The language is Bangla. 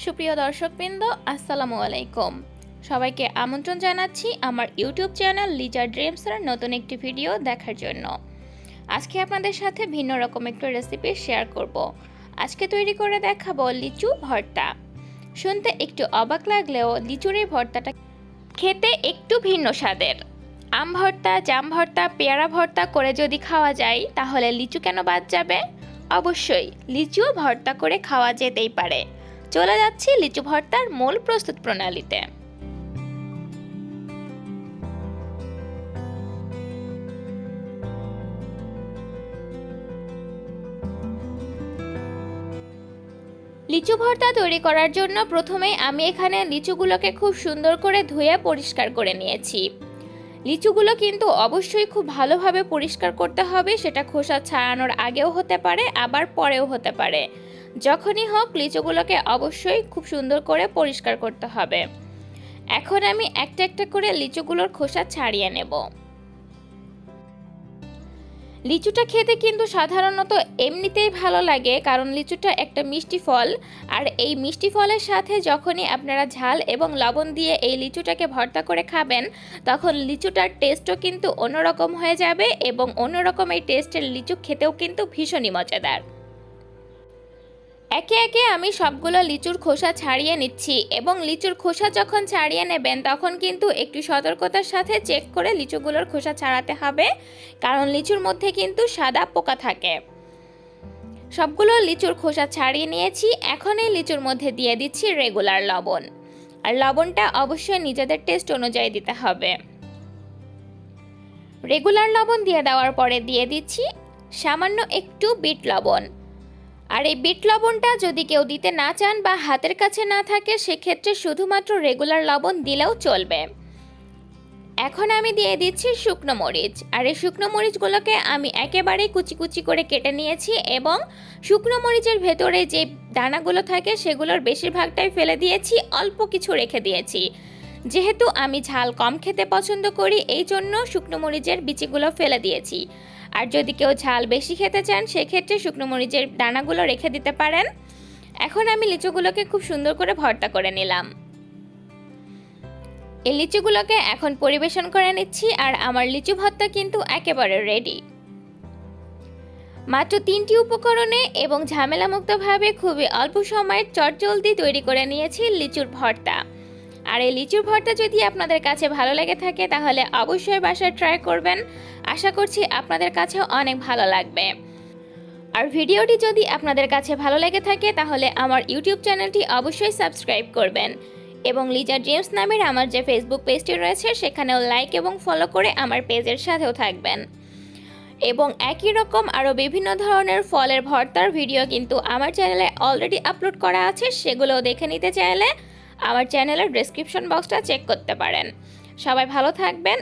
সুপ্রিয় দর্শকবৃন্দ, আসসালামু আলাইকুম। সবাইকে আমন্ত্রণ জানাচ্ছি আমার ইউটিউব চ্যানেল লিজা ড্রিমসের নতুন একটি ভিডিও দেখার জন্য। আজকে আপনাদের সাথে ভিন্ন রকম একটি রেসিপি শেয়ার করব। আজকে তৈরি করে দেখাবো লিচু ভর্তা। শুনতে একটু অবাক লাগলেও লিচুর এই ভর্তাটা খেতে একটু ভিন্ন স্বাদের। আম ভর্তা, জাম ভর্তা, পেয়ারা ভর্তা করে যদি খাওয়া যায় তাহলে লিচু কেন বাদ যাবে? অবশ্যই লিচুও ভর্তা করে খাওয়া যেতেই পারে। চলে যাচ্ছি লিচু ভর্তার মূল প্রস্তুত প্রণালীতে। লিচু ভর্তা তৈরি করার জন্য প্রথমেই আমি এখানে লিচুগুলোকে খুব সুন্দর করে ধুয়ে পরিষ্কার করে নিয়েছি। লিচুগুলো কিন্তু অবশ্যই খুব ভালোভাবে পরিষ্কার করতে হবে, সেটা খোসা ছাড়ানোর আগেও হতে পারে আবার পরেও হতে পারে। যখনই হোক লিচুগুলোকে অবশ্যই খুব সুন্দর করে পরিষ্কার করতে হবে। এখন আমি একটা একটা করে লিচুগুলোর খোসা ছাড়িয়ে নেব। লিচুটা খেতে কিন্তু সাধারণত এমনিতেই ভালো লাগে, কারণ লিচুটা একটা মিষ্টি ফল। আর এই মিষ্টি ফলের সাথে যখনই আপনারা ঝাল এবং লবণ দিয়ে এই লিচুটাকে ভর্তা করে খাবেন, তখন লিচুটার টেস্টও কিন্তু অন্যরকম হয়ে যাবে এবং অন্যরকম এই টেস্টের লিচু খেতেও কিন্তু ভীষণই মজাদার। একে একে আমি সবগুলো লিচুর খোসা ছাড়িয়ে নিচ্ছি এবং লিচুর খোসা যখন ছাড়িয়ে নেবেন তখন কিন্তু একটু সতর্কতার সাথে চেক করে লিচুগুলোর খোসা ছাড়াতে হবে, কারণ লিচুর মধ্যে কিন্তু সাদা পোকা থাকে। সবগুলো লিচুর খোসা ছাড়িয়ে নিয়েছি। এখন এই লিচুর মধ্যে দিয়ে দিচ্ছি রেগুলার লবণ, আর লবণটা অবশ্যই নিজেদের টেস্ট অনুযায়ী দিতে হবে। রেগুলার লবণ দিয়ে দেওয়ার পরে দিয়ে দিচ্ছি সামান্য একটু বিট লবণ। আর এই বিট লবণটা যদি কেউ দিতে না চান বা হাতের কাছে না থাকে, সেক্ষেত্রে শুধুমাত্র রেগুলার লবণ দিলেও চলবে। এখন আমি দিয়ে দিচ্ছি শুকনো মরিচ, আর এই শুকনো মরিচগুলোকে আমি একেবারেই কুচি কুচি করে কেটে নিয়েছি এবং শুকনো মরিচের ভেতরে যে দানাগুলো থাকে সেগুলোর বেশিরভাগটাই ফেলে দিয়েছি, অল্প কিছু রেখে দিয়েছি। যেহেতু আমি ঝাল কম খেতে পছন্দ করি, এই জন্য শুকনো মরিচের বিচিগুলো ফেলে দিয়েছি। আর যদি কেউ ঝাল বেশি খেতে চান সেক্ষেত্রে শুকনো মরিচের দানাগুলো রেখে দিতে পারেন। এখন আমি লিচুগুলোকে খুব সুন্দর করে ভর্তা করে নিলাম। এই লিচুগুলোকে এখন পরিবেশন করে নিচ্ছি, আর আমার লিচু ভর্তা কিন্তু একেবারে রেডি। মাত্র 3টি উপকরণে এবং ঝামেলামুক্তভাবে খুবই অল্প সময়ে চটজলদি তৈরি করে নিয়েছি লিচুর ভর্তা। আর এই লিচুর ভর্তা যদি আপনাদের কাছে ভালো লেগে থাকে তাহলে অবশ্যই বাসায় ট্রাই করবেন। আশা করছি আপনাদের কাছেও অনেক ভালো লাগবে। আর ভিডিওটি যদি আপনাদের কাছে ভালো লেগে থাকে তাহলে আমার ইউটিউব চ্যানেলটি অবশ্যই সাবস্ক্রাইব করবেন এবং লিজা ড্রিমস নামের আমার যে ফেসবুক পেজটি রয়েছে সেখানেও লাইক এবং ফলো করে আমার পেজের সাথেও থাকবেন। এবং একই রকম আরও বিভিন্ন ধরনের ফলের ভর্তার ভিডিও কিন্তু আমার চ্যানেলে অলরেডি আপলোড করা আছে, সেগুলোও দেখে নিতে চাইলে আমার চ্যানেলের ডেসক্রিপশন বক্সটা চেক করতে পারেন। সবাই ভালো থাকবেন।